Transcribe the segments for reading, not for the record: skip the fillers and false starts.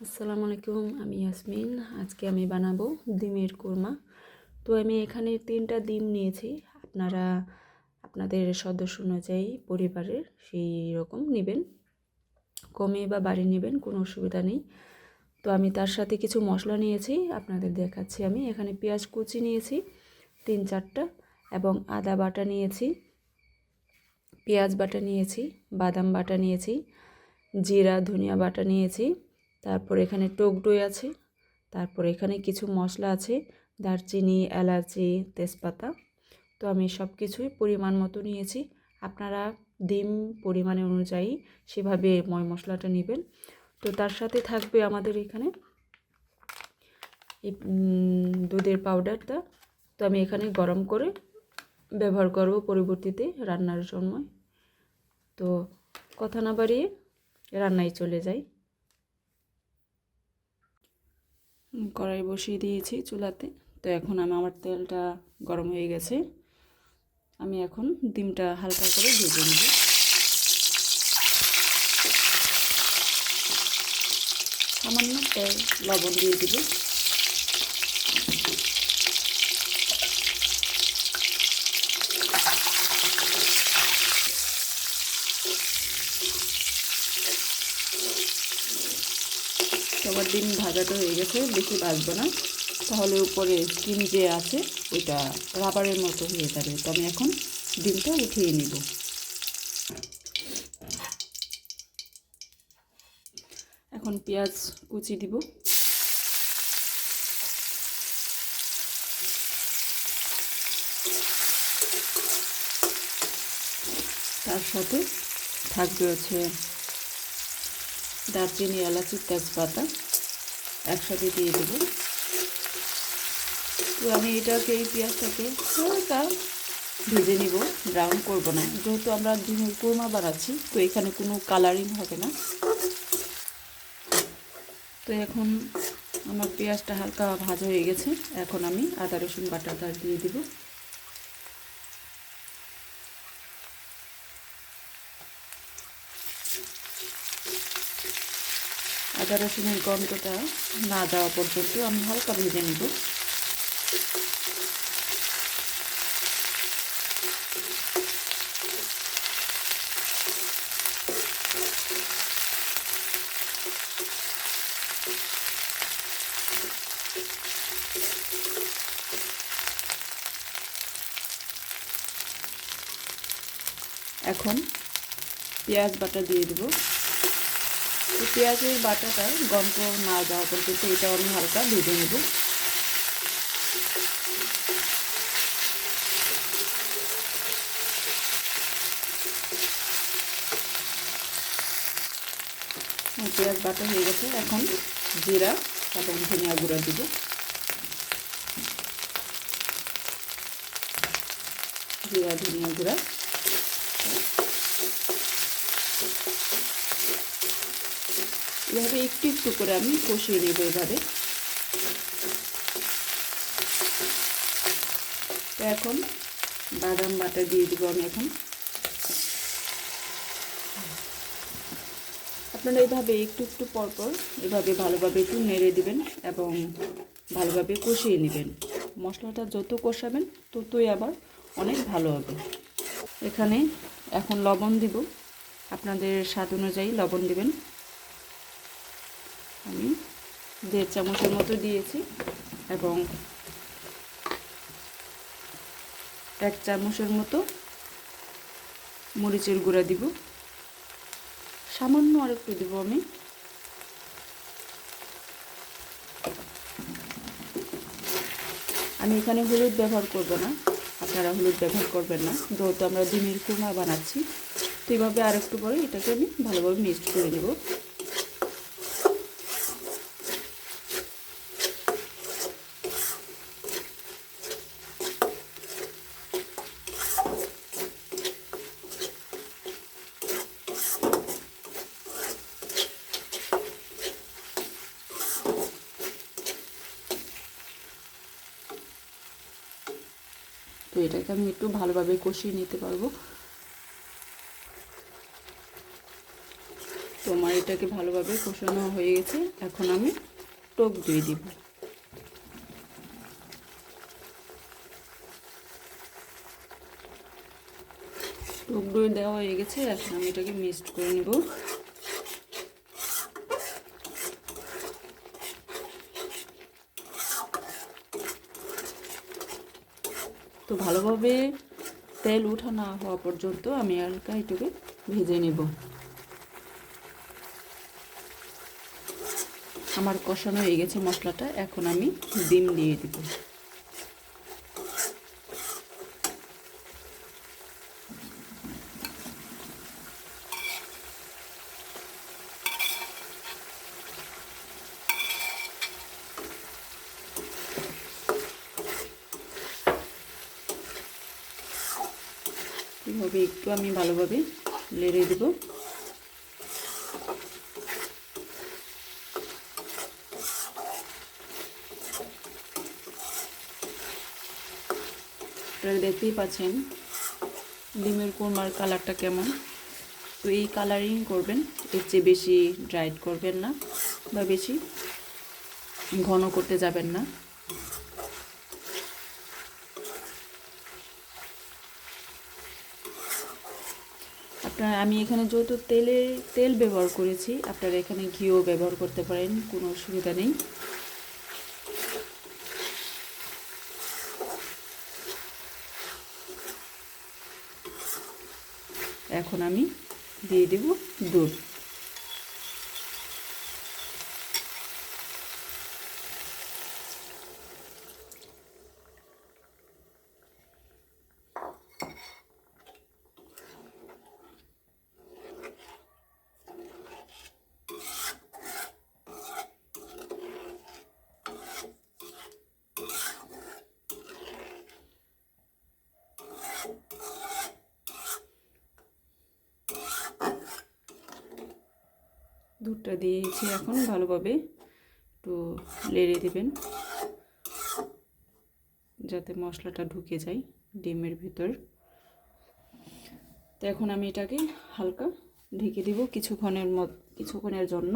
আসসালামু আলাইকুম, আমি ইয়াসমিন। আজকে আমি বানাবো ডিমের কোরমা। তো আমি এখানে 3টা ডিম নিয়েছি। আপনারা আপনাদের সদস্য অনুযায়ী পরিবারের সেই রকম নেবেন, কমে বা বাড়ি নেবেন, কোনো অসুবিধা নেই। তো আমি তার সাথে কিছু মশলা নিয়েছি, আপনাদের দেখাচ্ছি। আমি এখানে পেঁয়াজ কুচি নিয়েছি 3-4টা, এবং আদা বাটা নিয়েছি, পেঁয়াজ বাটা নিয়েছি, বাদাম বাটা নিয়েছি, জিরা ধনিয়া বাটা নিয়েছি। তারপর এখানে টক দই আছে। তারপর এখানে কিছু মশলা আছে, দারচিনি, এলাচি, তেজপাতা। তো আমি সব কিছুই পরিমাণ মতো নিয়েছি। আপনারা ডিম পরিমাণে অনুযায়ী সেভাবে মশলাটা নেবেন। তো তার সাথে থাকবে আমাদের এখানে এই দুধের পাউডারটা। তো আমি এখানে গরম করে ব্যবহার করব পরবর্তীতে রান্নার সময়। তো কথা না বাড়িয়ে রান্নায় চলে যাই। কড়াই বসিয়ে দিয়েছি চুলাতে। তো এখন আমার তেলটা গরম হয়ে গেছে। আমি এখন ডিমটা হালকা করে ভেজে নেব। সামান্য তেল লবণ দিয়ে দেব। আমার ডিম ভাজাটা হয়ে গেছে, বেশি ভাজবো না, তাহলে উপরে স্কিন যে আছে ওইটা রাবারের মতো হয়ে যাবে। তো আমি এখন ডিমটা উঠিয়ে নিব। এখন পেঁয়াজ কুচি দিব। তার সাথে থাকবে হচ্ছে দারচিনি, এলাচি, তেজপাতা একসাথে দিয়ে দেবো। তো আমি এই পেঁয়াজটাকে হালকা ভেজে নিব, ব্রাউন করব না, যেহেতু আমরা ডিমের কোরমা বানাচ্ছি। তো এখানে কোনো কালারিং হবে না। তো এখন আমার পেঁয়াজটা হালকা ভাজা হয়ে গেছে। এখন আমি আদা রসুন বাটাটা দিয়ে দিব। আদা রসুনের গন্ধটা না যাওয়া পর্যন্ত আমি হালকা ভেজে নিব। এখন পেঁয়াজ বাটা দিয়ে দেব। পেঁয়াজের বাটাটা গন্ধ না যাওয়া পর্যন্ত এটাও আমি হালকা ভেজে নেব। পেঁয়াজ বাটা হয়ে গেছে। এখন জিরা এবং ধনিয়া গুঁড়া দিব। জিরা ধনিয়া গুঁড়া এভাবে একটু একটু করে আমি কষিয়ে নেব এভাবে। তো এখন বাদাম বাটা দিয়ে দিব আমি। এখন আপনারা এইভাবে একটু একটু পরপর এভাবে ভালোভাবে একটু নেড়ে দিবেন এবং ভালোভাবে কষিয়ে নেবেন। মশলাটা যত কষাবেন ততই আবার অনেক ভালো হবে। এখানে এখন লবণ দিব, আপনাদের স্বাদ অনুযায়ী লবণ দিবেন। আমি 1.5 চামচের মতো দিয়েছি এবং 1 চামচের মতো মরিচের গুঁড়া দিব। সামান্য আর একটু দেবো আমি। এখানে হলুদ ব্যবহার করব না, আপনারা হলুদ ব্যবহার করবেন না, যেহেতু আমরা ডিমের কোরমা বানাচ্ছি। তো এইভাবে আর একটু পরে এটাকে আমি ভালোভাবে মিক্সড করে নেব। তো এটাকে আমি একটু ভালোভাবে কষিয়ে নিতে পারবো। তো আমার এটাকে ভালোভাবে কষানো হয়ে গেছে। এখন আমি টক দই দিব। টক দই দেওয়া হয়ে গেছে, এখন আমি এটাকে মিক্সড করে নেব। তো ভালোভাবে তেল উঠা না হওয়া পর্যন্ত আমি হালকা এটাকে ভেজে নেব। আমার কষানো হয়ে গেছে মশলাটা, এখন আমি ডিম দিয়ে দিব। এভাবে একটু আমি ভালোভাবে নেড়ে দেব। আপনারা দেখতেই পাচ্ছেন ডিমের কোরমার কালারটা কেমন। তো এই কালারিং করবেন, এর চেয়ে বেশি ড্রাইড করবেন না বা বেশি ঘন করতে যাবেন না। আমি এখানে যেহেতু তেল ব্যবহার করেছি, আপনারা এখানে ঘিও ব্যবহার করতে পারেন, কোনো অসুবিধা নেই। এখন আমি দিয়ে দেব দুধ। দুধটা দিয়েছি, এখন ভালোভাবে একটু নেড়ে দেবেন যাতে মশলাটা ঢুকে যায় ডিমের ভিতর। তো এখন আমি এটাকে হালকা ঢেকে দিব কিছুক্ষণের জন্য।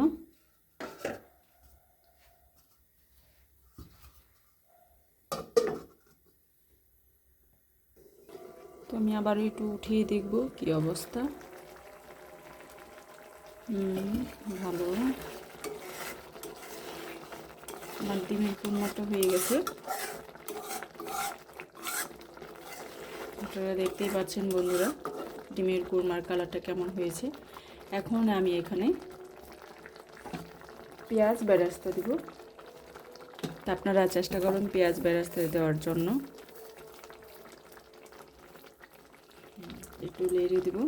তো আমি আবার একটু উঠিয়ে দেখব কি অবস্থা। ভালো, আমার ডিমের কোরমাটা হয়ে গেছে। আপনারা দেখতেই পাচ্ছেন বন্ধুরা ডিমের কোরমার কালারটা কেমন হয়েছে। এখন আমি এখানে পেঁয়াজ বেরেস্তা দিব। তা আপনারা চেষ্টা করুন পেঁয়াজ বেরেস্তা দেওয়ার জন্য। একটু নেড়ে দিব।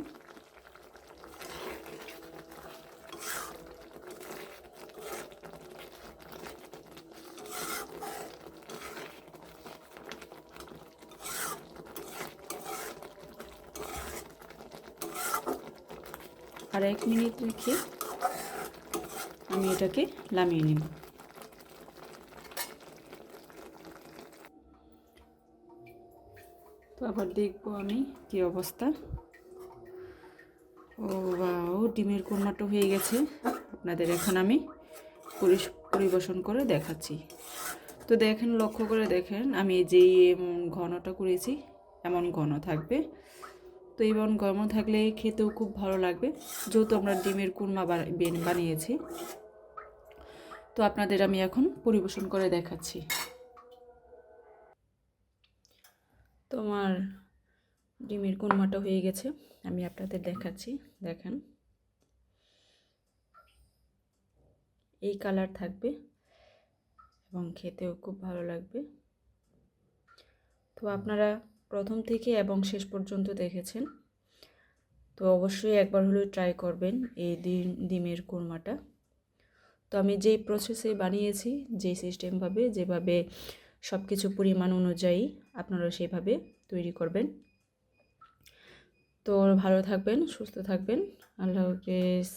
আর 1 মিনিট রেখে আমি এটাকে নামিয়ে নেব। তো আবার দেখবো আমি কি অবস্থা। ও বাও, ডিমের কোরমাটা হয়ে গেছে। আপনাদের এখন আমি পরিবেশন করে দেখাচ্ছি। তো দেখেন, লক্ষ্য করে দেখেন, আমি যেই ঘনটা করেছি এমন ঘন থাকবে। তো এমন ঘন থাকলে খেতেও খুব ভালো লাগবে, যেহেতু আমরা ডিমের কোরমা বানিয়েছি। তো আপনাদের আমি এখন পরিবেশন করে দেখাচ্ছি। তো আমার ডিমের কোরমাটা হয়ে গেছে, আমি আপনাদের দেখাচ্ছি। দেখেন, এই কালার থাকবে এবং খেতেও খুব ভালো লাগবে। তো আপনারা প্রথম থেকে এবং শেষ পর্যন্ত দেখেছেন, তো অবশ্যই একবার হলেও ট্রাই করবেন এই ডিমের কোরমাটা। তো আমি যেই প্রসেসে বানিয়েছি, যে সিস্টেমভাবে, যেভাবে সব কিছু পরিমাণ অনুযায়ী আপনারা সেভাবে তৈরি করবেন। তো ভালো থাকবেন, সুস্থ থাকবেন। আল্লাহ হাফেজ।